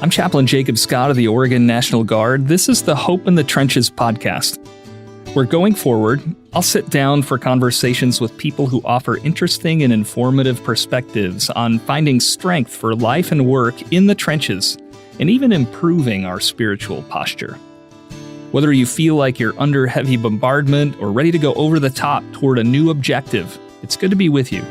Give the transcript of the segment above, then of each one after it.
I'm Chaplain Scott of the Oregon National Guard. This is the Hope in the Trenches podcast. Where going forward, I'll sit down for conversations with people who offer interesting and informative perspectives on finding strength for life and work in the trenches, and even improving our spiritual posture. Whether you feel like you're under heavy bombardment or ready to go over the top toward a new objective, it's good to be with you.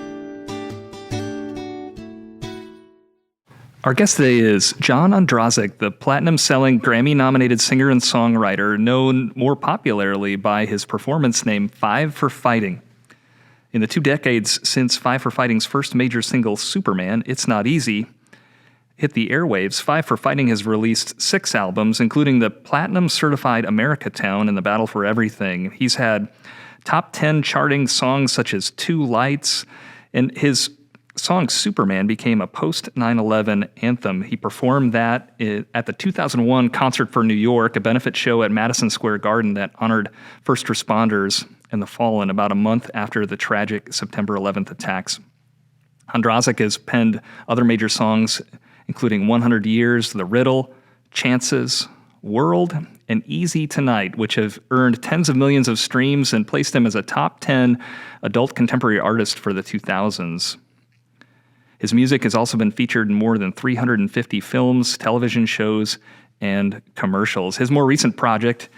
Our guest today is John Ondrasik, the platinum-selling, Grammy-nominated singer and songwriter, known more popularly by his performance name Five for Fighting. In the 2 decades since Five for Fighting's first major single, Superman, It's Not Easy, hit the airwaves, Five for Fighting has released 6 albums, including the platinum-certified Americatown and The Battle for Everything. He's had top 10 charting songs such as Two Lights, and his song Superman became a post-9/11 anthem. He performed that at the 2001 Concert for New York, a benefit show at Madison Square Garden that honored first responders and the fallen about a month after the tragic September 11th attacks. Ondrasik has penned other major songs, including 100 Years, The Riddle, Chances, World, and Easy Tonight, which have earned tens of millions of streams and placed him as a top 10 adult contemporary artist for the 2000s. His music has also been featured in more than 350 films, television shows, and commercials. His more recent project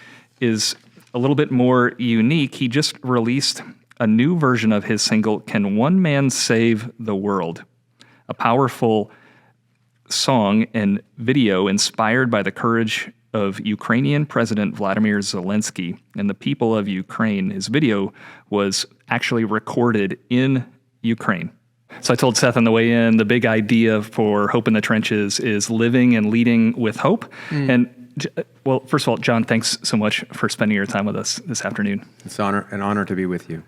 is a little bit more unique. He just released a new version of his single, Can One Man Save the World? A powerful song and video inspired by the courage of Ukrainian President Vladimir Zelensky and the people of Ukraine. His video was actually recorded in Ukraine. So I told Seth on the way in, the big idea for Hope in the Trenches is living and leading with hope. And, well, first of all, John, thanks so much for spending your time with us this afternoon. It's an honor to be with you.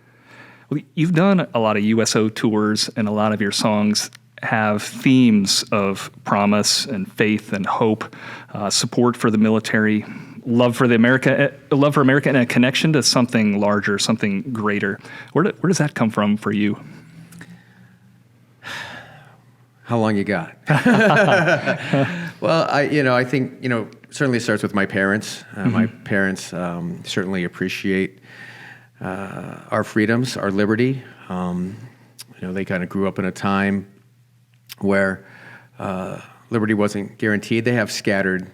Well, you've done a lot of USO tours, and a lot of your songs have themes of promise and faith and hope, support for the military, love for America, and a connection to something larger, something greater. Where does that come from for you? How long you got? Well, I think, certainly it starts with my parents. My parents certainly appreciate our freedoms, our liberty. They kind of grew up in a time where liberty wasn't guaranteed. They have scattered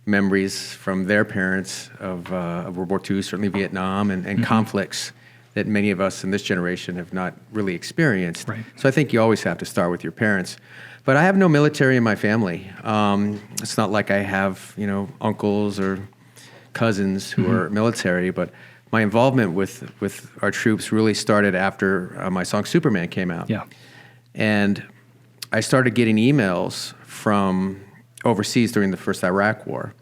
memories from their parents of World War II, certainly Vietnam, and conflicts that many of us in this generation have not really experienced. Right. So I think you always have to start with your parents. But I have no military in my family. It's not like I have, uncles or cousins who are military, but my involvement with our troops really started after my song Superman came out. Yeah. And I started getting emails from overseas during the first Iraq War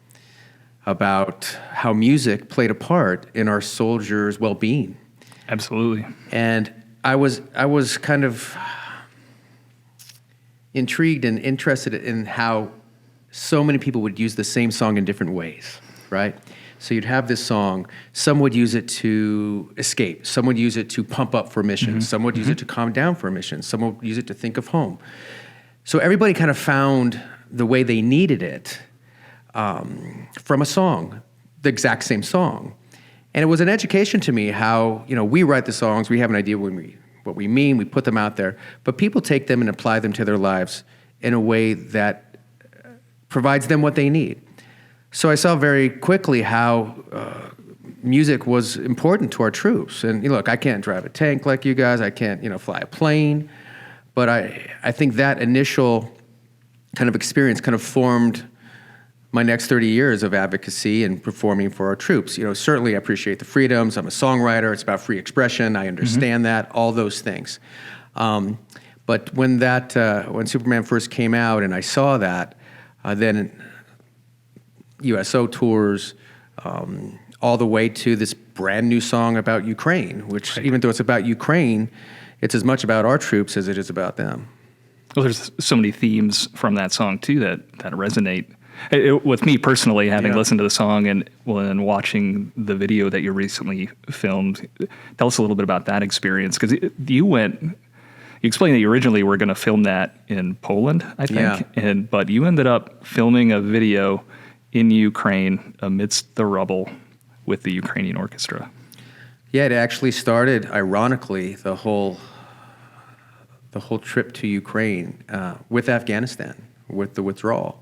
about how music played a part in our soldiers' well-being. Absolutely. And I was kind of intrigued and interested in how so many people would use the same song in different ways, right? So you'd have this song, some would use it to escape, some would use it to pump up for a mission, some would use it to calm down for a mission, some would use it to think of home. So everybody kind of found the way they needed it from a song, the exact same song. And it was an education to me how, we write the songs, we have an idea what we mean, we put them out there, but people take them and apply them to their lives in a way that provides them what they need. So I saw very quickly how music was important to our troops. And look, I can't drive a tank like you guys, I can't, fly a plane, but I think that initial kind of experience kind of formed my next 30 years of advocacy and performing for our troops. Certainly I appreciate the freedoms. I'm a songwriter. It's about free expression. I understand that, all those things. But when Superman first came out and I saw that, then USO tours, all the way to this brand new song about Ukraine, which even though it's about Ukraine, it's as much about our troops as it is about them. Well, there's so many themes from that song too that resonate. With me personally, having listened to the song and watching the video that you recently filmed, tell us a little bit about that experience, because you went You explained that you originally were going to film that in Poland, I think, Yeah. but you ended up filming a video in Ukraine amidst the rubble with the Ukrainian Orchestra. Yeah, it actually started, ironically, the whole trip to Ukraine with Afghanistan, with the withdrawal.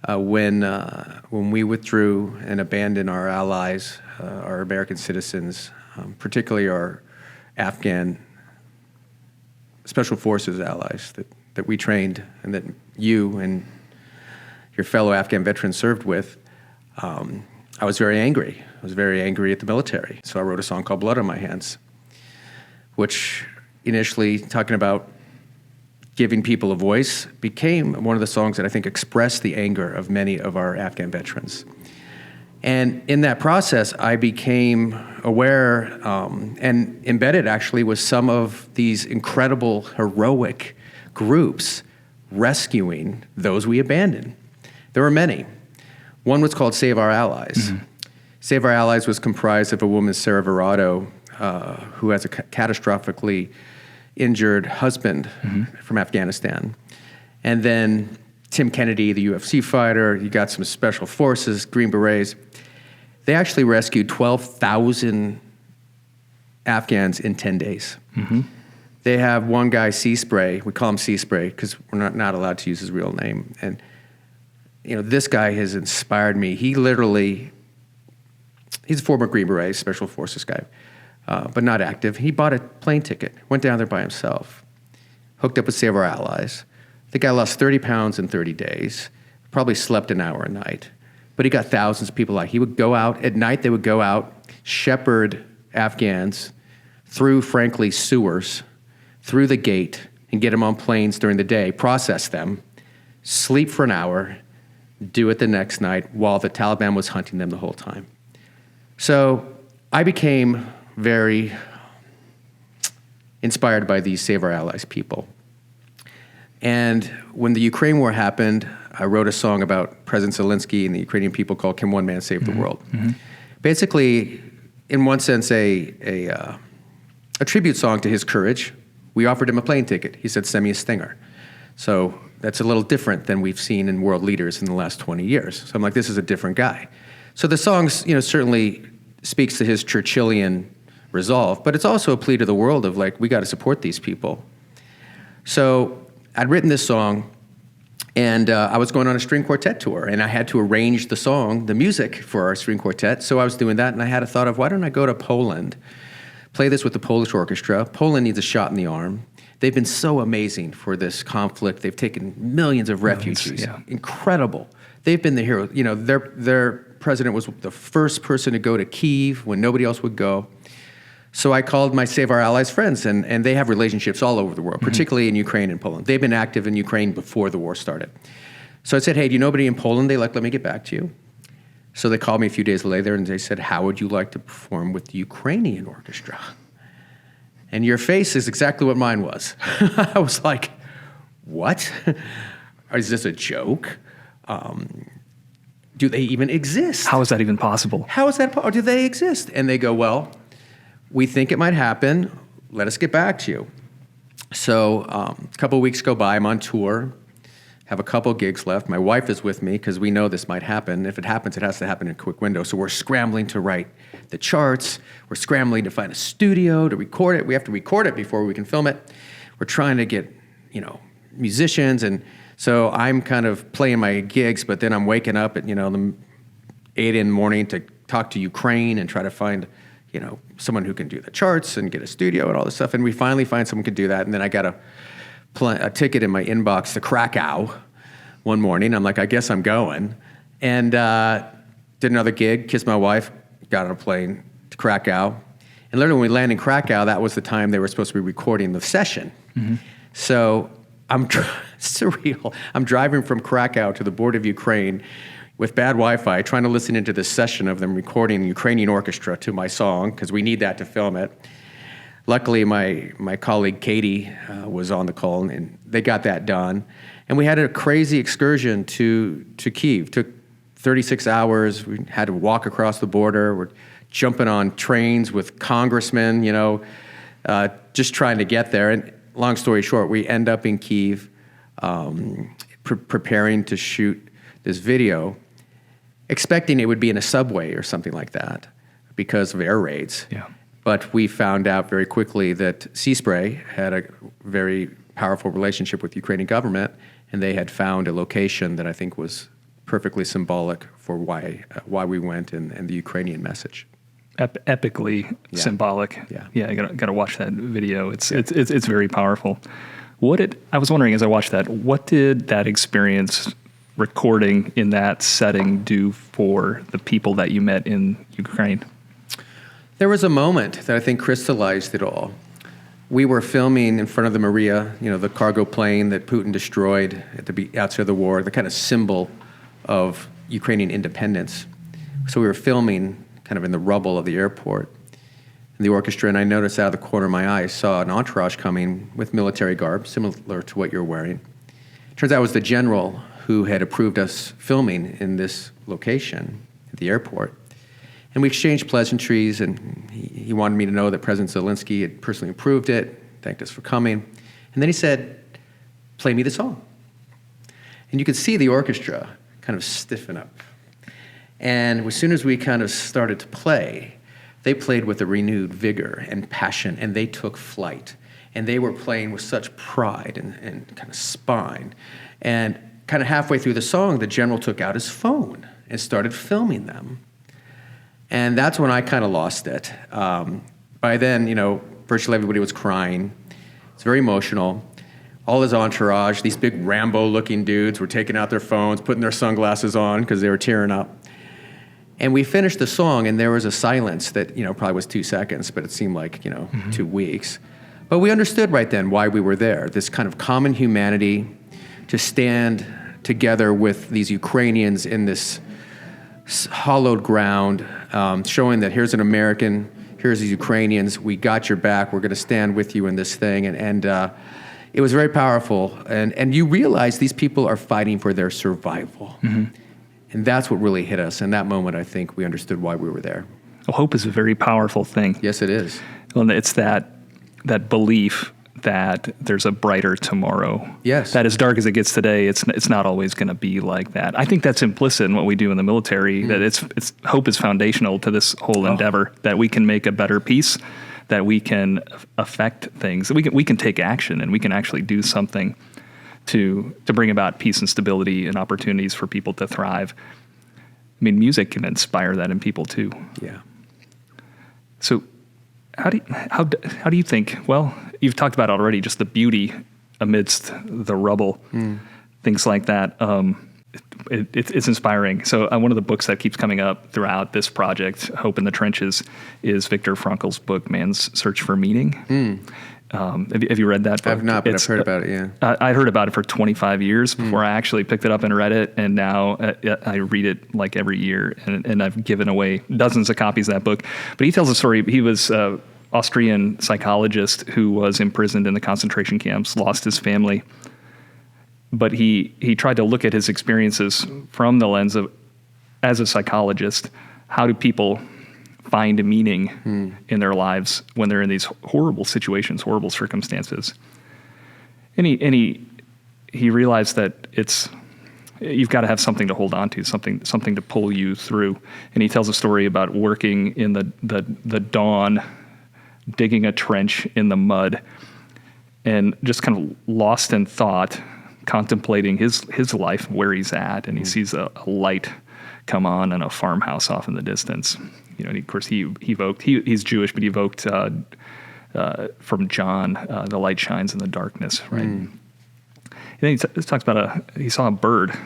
When we withdrew and abandoned our allies, our American citizens, particularly our Afghan special forces allies that we trained and that you and your fellow Afghan veterans served with, I was very angry. I was very angry at the military. So I wrote a song called Blood on My Hands, which initially, talking about giving people a voice, became one of the songs that I think expressed the anger of many of our Afghan veterans. And in that process, I became aware and embedded actually with some of these incredible, heroic groups rescuing those we abandoned. There were many. One was called Save Our Allies. Save Our Allies was comprised of a woman, Sarah Verado, who has a catastrophically injured husband from Afghanistan. And then Tim Kennedy, the UFC fighter, you got some special forces, Green Berets. They actually rescued 12,000 Afghans in 10 days. They have one guy, Sea Spray. We call him Sea Spray because we're not allowed to use his real name. And this guy has inspired me. He's a former Green Beret, special forces guy, but not active. He bought a plane ticket, went down there by himself, hooked up with Save Our Allies. The guy lost 30 pounds in 30 days, probably slept an hour a night, but he got thousands of people out. He would go out, at night they would go out, shepherd Afghans through, frankly, sewers, through the gate, and get them on planes during the day, process them, sleep for an hour, do it the next night while the Taliban was hunting them the whole time. So I became very inspired by these Save Our Allies people. And when the Ukraine war happened, I wrote a song about President Zelensky and the Ukrainian people called Can One Man Save the World? Basically, in one sense, a tribute song to his courage. We offered him a plane ticket. He said, send me a Stinger. So that's a little different than we've seen in world leaders in the last 20 years. So I'm like, this is a different guy. So the song, certainly speaks to his Churchillian resolve, but it's also a plea to the world of like, we got to support these people. So I'd written this song, and I was going on a string quartet tour, and I had to arrange the song, the music for our string quartet. So I was doing that, and I had a thought of, why don't I go to Poland, play this with the Polish orchestra? Poland needs a shot in the arm. They've been so amazing for this conflict. They've taken millions of refugees. Incredible. They've been the hero. Their president was the first person to go to Kyiv when nobody else would go. So I called my Save Our Allies friends, and they have relationships all over the world, particularly in Ukraine and Poland. They've been active in Ukraine before the war started. So I said, hey, do you know anybody in Poland? They let me get back to you. So they called me a few days later, and they said, how would you like to perform with the Ukrainian Orchestra? And your face is exactly what mine was. I was like, what? Is this a joke? Do they even exist? How is that even possible? How is that possible? Do they exist? And they go, well, we think it might happen. Let us get back to you. So a couple of weeks go by. I'm on tour, have a couple gigs left. My wife is with me because we know this might happen. If it happens, it has to happen in a quick window. So we're scrambling to write the charts. We're scrambling to find a studio to record it. We have to record it before we can film it. We're trying to get, musicians. And so I'm kind of playing my gigs, but then I'm waking up at, 8 in the morning to talk to Ukraine and try to find, someone who can do the charts and get a studio and all this stuff. And we finally find someone who can do that. And then I got a ticket in my inbox to Krakow one morning. I'm like, I guess I'm going. And did another gig, kissed my wife, got on a plane to Krakow. And literally when we landed in Krakow, that was the time they were supposed to be recording the session. So surreal. I'm driving from Krakow to the border of Ukraine with bad Wi-Fi, trying to listen into this session of them recording the Ukrainian Orchestra to my song, because we need that to film it. Luckily, my colleague Katie was on the call, and they got that done. And we had a crazy excursion to Kyiv. Took 36 hours. We had to walk across the border. We're jumping on trains with congressmen, just trying to get there. And long story short, we end up in Kyiv, preparing to shoot this video, expecting it would be in a subway or something like that because of air raids. Yeah. But we found out very quickly that Sea Spray had a very powerful relationship with the Ukrainian government, and they had found a location that I think was perfectly symbolic for why we went and the Ukrainian message. Epically symbolic. Yeah. I gotta watch that video. It's very powerful. I was wondering as I watched that, what did that experience recording in that setting do for the people that you met in Ukraine? There was a moment that I think crystallized it all. We were filming in front of the Maria, the cargo plane that Putin destroyed at the outset of the war, the kind of symbol of Ukrainian independence. So we were filming kind of in the rubble of the airport, in the orchestra, and I noticed out of the corner of my eye, I saw an entourage coming with military garb, similar to what you're wearing. Turns out it was the general who had approved us filming in this location at the airport. And we exchanged pleasantries, and he wanted me to know that President Zelensky had personally approved it, thanked us for coming. And then he said, "Play me the song." And you could see the orchestra kind of stiffen up. And as soon as we kind of started to play, they played with a renewed vigor and passion, and they took flight. And they were playing with such pride and kind of spine. And kind of halfway through the song, the general took out his phone and started filming them. And that's when I kind of lost it. By then, virtually everybody was crying. It's very emotional. All his entourage, these big Rambo-looking dudes, were taking out their phones, putting their sunglasses on because they were tearing up. And we finished the song, and there was a silence that, probably was 2 seconds, but it seemed like, 2 weeks. But we understood right then why we were there, this kind of common humanity to stand together with these Ukrainians in this hollowed ground, showing that here's an American, here's the Ukrainians, we got your back, we're going to stand with you in this thing. And it was very powerful. And you realize these people are fighting for their survival. Mm-hmm. And that's what really hit us. In that moment, I think we understood why we were there. Well, hope is a very powerful thing. Yes, it is. Well, it's that belief that there's a brighter tomorrow. Yes. That as dark as it gets today, it's not always going to be like that. I think that's implicit in what we do in the military, that it's hope is foundational to this whole endeavor, that we can make a better peace, that we can affect things, that we can take action, and we can actually do something to bring about peace and stability and opportunities for people to thrive. I mean, music can inspire that in people too. Yeah. So how do you think, well, you've talked about already just the beauty amidst the rubble, things like that. It's inspiring. So one of the books that keeps coming up throughout this project, Hope in the Trenches, is Viktor Frankl's book, Man's Search for Meaning. Have you read that book? I've not, but I've heard about it, yeah. I heard about it for 25 years before I actually picked it up and read it, and now I read it like every year, and I've given away dozens of copies of that book. But he tells a story. He was an Austrian psychologist who was imprisoned in the concentration camps, lost his family, but he tried to look at his experiences from the lens of, as a psychologist, how do people find meaning in their lives when they're in these horrible situations, horrible circumstances. And he realized that you've got to have something to hold on to, something to pull you through. And he tells a story about working in the dawn, digging a trench in the mud, and just kind of lost in thought, contemplating his life, where he's at, and he sees a light come on in a farmhouse off in the distance. And of course he evoked, he's Jewish, but he evoked from John, the light shines in the darkness, right? And then he talks about he saw a bird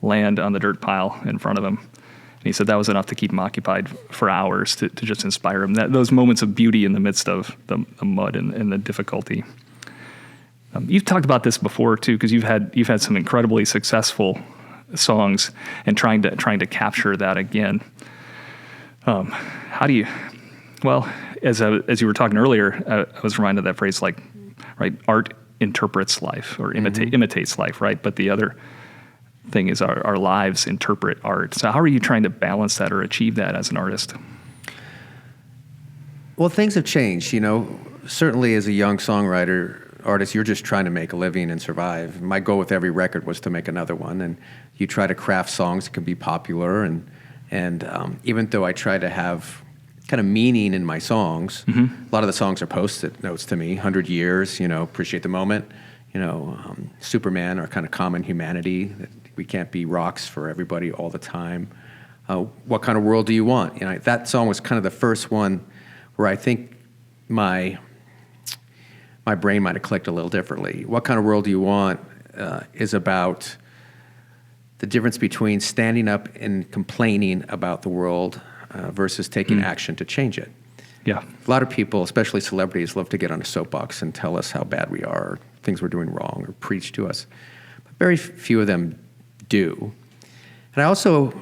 land on the dirt pile in front of him. And he said that was enough to keep him occupied for hours, to just inspire him. Those moments of beauty in the midst of the mud and the difficulty. You've talked about this before too, because you've had some incredibly successful songs, and trying to capture that again. How do you? Well, as you were talking earlier, I was reminded of that phrase, like, right? Art interprets life, or imitates life, right? But the other thing is our lives interpret art. So how are you trying to balance that or achieve that as an artist? Well, things have changed. Certainly as a young songwriter, artist, you're just trying to make a living and survive. My goal with every record was to make another one, and you try to craft songs that can be popular, and even though I try to have kind of meaning in my songs, a lot of the songs are post-it notes to me, 100 years, appreciate the moment, Superman, or kind of common humanity, that we can't be rocks for everybody all the time. What kind of world do you want? That song was kind of the first one where I think my brain might have clicked a little differently. What kind of world do you want is about the difference between standing up and complaining about the world versus taking action to change it. Yeah. A lot of people, especially celebrities, love to get on a soapbox and tell us how bad we are, or things we're doing wrong, or preach to us. But very few of them do. And I also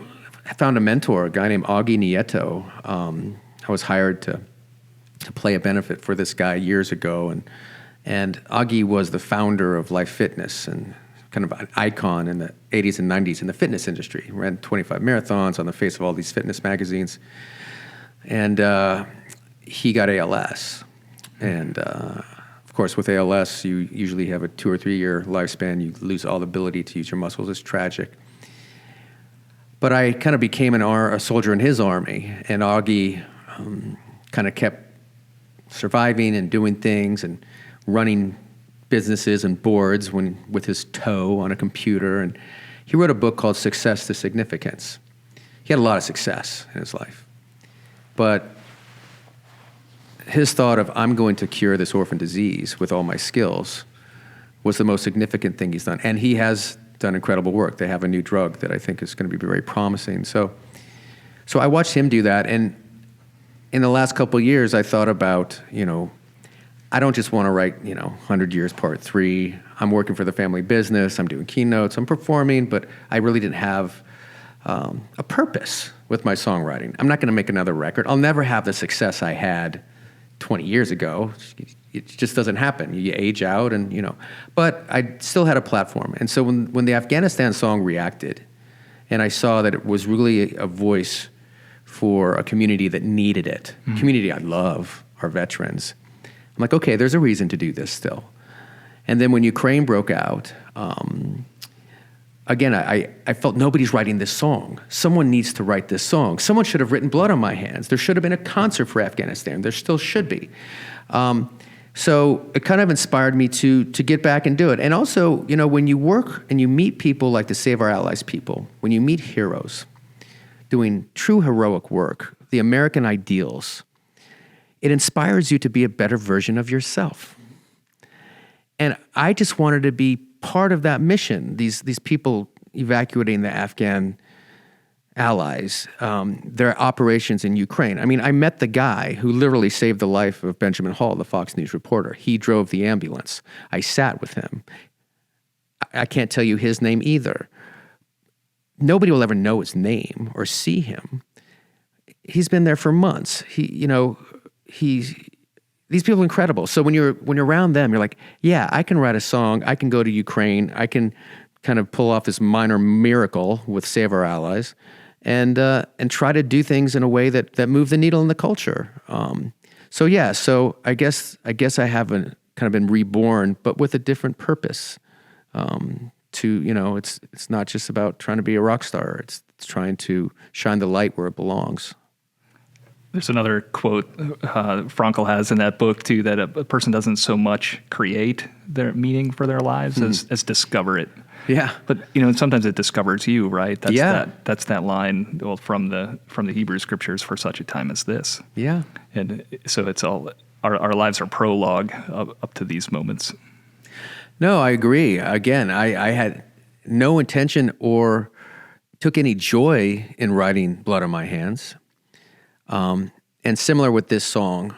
found a mentor, a guy named Augie Nieto. I was hired to play a benefit for this guy years ago, and Augie was the founder of Life Fitness and kind of an icon in the 80s and 90s in the fitness industry. He ran 25 marathons, on the face of all these fitness magazines. And he got ALS. And of course, with ALS, you usually have a 2 or 3 year lifespan. You lose all the ability to use your muscles. It's tragic. But I kind of became a soldier in his army, and Augie kind of kept surviving and doing things and running businesses and boards with his toe on a computer. And he wrote a book called Success to Significance. He had a lot of success in his life. But his thought of, I'm going to cure this orphan disease with all my skills, was the most significant thing he's done. And he has done incredible work. They have a new drug that I think is going to be very promising. So I watched him do that. And in the last couple of years, I thought about, I don't just want to write, 100 Years Part 3. I'm working for the family business. I'm doing keynotes. I'm performing, but I really didn't have a purpose with my songwriting. I'm not going to make another record. I'll never have the success I had 20 years ago. It just doesn't happen. You age out and, but I still had a platform. And so when the Afghanistan song reacted, and I saw that it was really a voice for a community that needed it, community I love, our veterans, I'm like, okay, there's a reason to do this still. And then when Ukraine broke out, again, I felt nobody's writing this song. Someone needs to write this song. Someone should have written Blood on My Hands. There should have been a concert for Afghanistan. There still should be. So it kind of inspired me to get back and do it. And also, when you work and you meet people like the Save Our Allies people, when you meet heroes doing true heroic work, the American ideals, it inspires you to be a better version of yourself. And I just wanted to be part of that mission, these people evacuating the Afghan allies, their operations in Ukraine. I mean, I met the guy who literally saved the life of Benjamin Hall, the Fox News reporter. He drove the ambulance. I sat with him. I can't tell you his name either. Nobody will ever know his name or see him. He's been there for months. These people are incredible. So when you're around them, you're like, yeah, I can write a song. I can go to Ukraine. I can kind of pull off this minor miracle with Save Our Allies, and try to do things in a way that move the needle in the culture. So I guess I haven't kind of been reborn, but with a different purpose. It's not just about trying to be a rock star. It's trying to shine the light where it belongs. There's another quote Frankl has in that book, too, that a person doesn't so much create their meaning for their lives as discover it. Yeah. But, sometimes it discovers you, right? That's that line from the Hebrew scriptures, for such a time as this. Yeah. And so it's all, our lives are prologue up to these moments. No, I agree. Again, I had no intention or took any joy in writing Blood on My Hands. And similar with this song,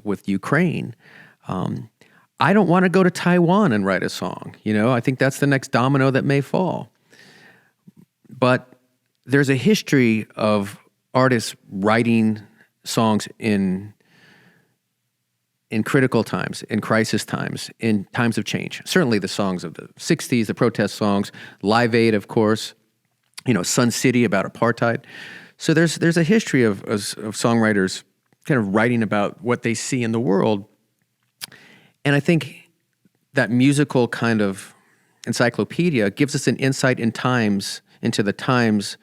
with Ukraine, I don't want to go to Taiwan and write a song. I think that's the next domino that may fall. But there's a history of artists writing songs in critical times, in crisis times, in times of change. Certainly the songs of the 60s, the protest songs, Live Aid, of course, Sun City about apartheid. So there's a history of songwriters kind of writing about what they see in the world. And I think that musical kind of encyclopedia gives us an insight into the times,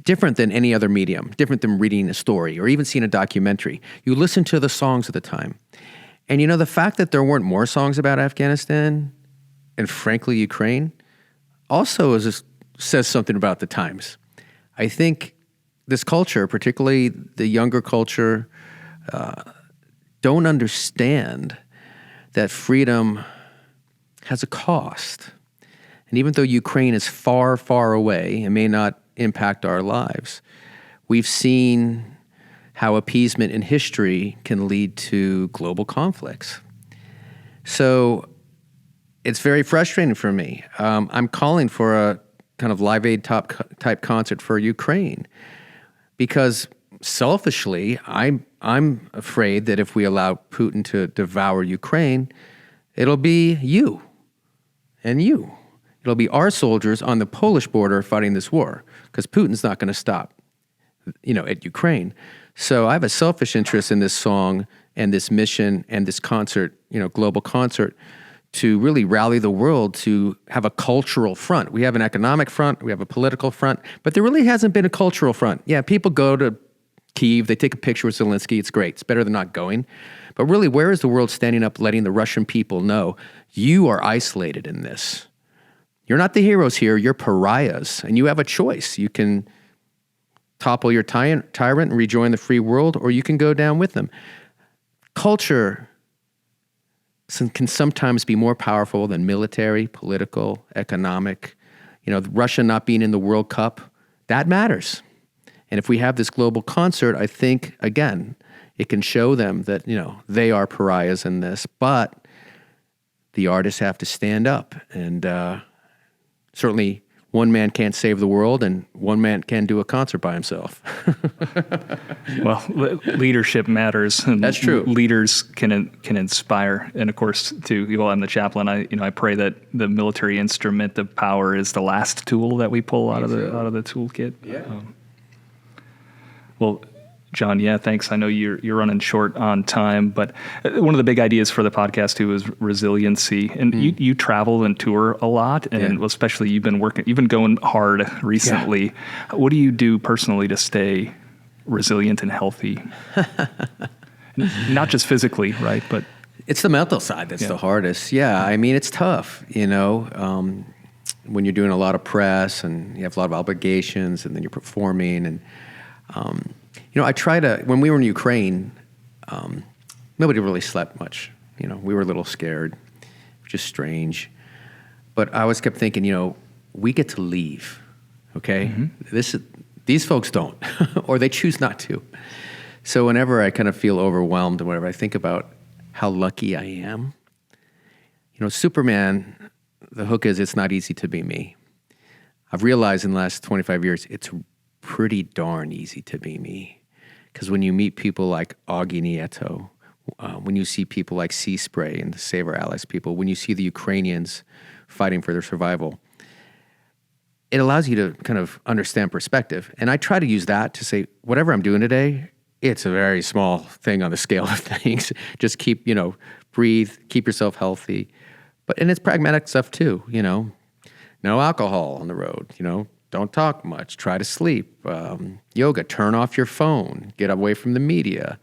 different than any other medium, different than reading a story or even seeing a documentary. You listen to the songs of the time. And the fact that there weren't more songs about Afghanistan and frankly Ukraine also says something about the times. I think this culture, particularly the younger culture, don't understand that freedom has a cost. And even though Ukraine is far, far away and may not impact our lives, we've seen how appeasement in history can lead to global conflicts. So it's very frustrating for me. I'm calling for a kind of Live Aid type concert for Ukraine because selfishly, I'm afraid that if we allow Putin to devour Ukraine, it'll be you and you. It'll be our soldiers on the Polish border fighting this war because Putin's not going to stop, at Ukraine. So I have a selfish interest in this song and this mission and this concert, global concert, to really rally the world to have a cultural front. We have an economic front, we have a political front, but there really hasn't been a cultural front. Yeah, people go to Kyiv, they take a picture with Zelensky, it's great, it's better than not going. But really, where is the world standing up, letting the Russian people know, you are isolated in this? You're not the heroes here, you're pariahs, and you have a choice. You can topple your tyrant and rejoin the free world, or you can go down with them. Culture can sometimes be more powerful than military, political, economic. Russia not being in the World Cup, that matters. And if we have this global concert, I think, again, it can show them that, they are pariahs in this, but the artists have to stand up. And certainly one man can't save the world and one man can't do a concert by himself. Well, leadership matters. And that's true. Leaders can inspire. And of course, I'm the chaplain. I pray that the military instrument of power is the last tool that we pull out of the toolkit. Yeah. Well, John, thanks. I know you're running short on time, but one of the big ideas for the podcast too is resiliency. And you travel and tour a lot, and especially you've been going hard recently. Yeah. What do you do personally to stay resilient and healthy? Not just physically, right? But it's the mental side that's the hardest. Yeah, I mean, it's tough, when you're doing a lot of press and you have a lot of obligations and then you're performing and I try to, when we were in Ukraine, nobody really slept much. We were a little scared, which is strange. But I always kept thinking, we get to leave, okay? Mm-hmm. These folks don't, or they choose not to. So whenever I kind of feel overwhelmed or whatever, I think about how lucky I am. Superman, the hook is it's not easy to be me. I've realized in the last 25 years, it's pretty darn easy to be me. Because when you meet people like Augie Nieto, when you see people like Sea Spray and the Save Our Allies people, when you see the Ukrainians fighting for their survival, it allows you to kind of understand perspective. And I try to use that to say, whatever I'm doing today, it's a very small thing on the scale of things. Just keep, breathe, keep yourself healthy. And it's pragmatic stuff too, no alcohol on the road, don't talk much, try to sleep, yoga, turn off your phone, get away from the media,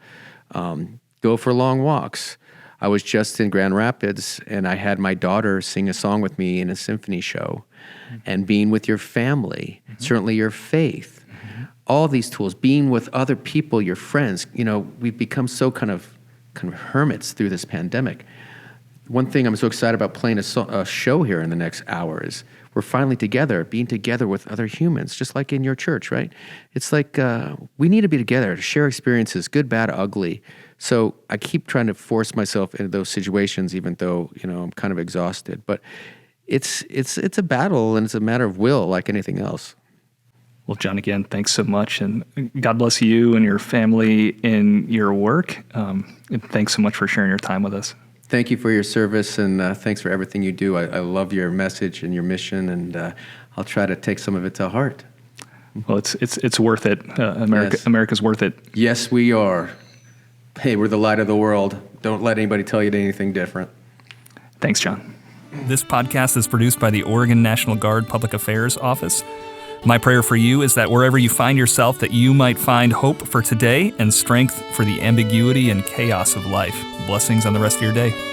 go for long walks. I was just in Grand Rapids and I had my daughter sing a song with me in a symphony show. Mm-hmm. And being with your family, certainly your faith, all these tools, being with other people, your friends, we've become so kind of hermits through this pandemic. One thing I'm so excited about playing a show here in the next hour is we're finally together, being together with other humans, just like in your church, right? It's like we need to be together to share experiences, good, bad, ugly. So I keep trying to force myself into those situations, even though I'm kind of exhausted. But it's a battle, and it's a matter of will, like anything else. Well, John, again, thanks so much, and God bless you and your family in your work. And thanks so much for sharing your time with us. Thank you for your service, and thanks for everything you do. I love your message and your mission, and I'll try to take some of it to heart. Well, it's worth it. America's worth it. Yes, we are. hey, we're the light of the world. Don't let anybody tell you anything different. Thanks, John. This podcast is produced by the Oregon National Guard Public Affairs Office. My prayer for you is that wherever you find yourself, that you might find hope for today and strength for the ambiguity and chaos of life. Blessings on the rest of your day.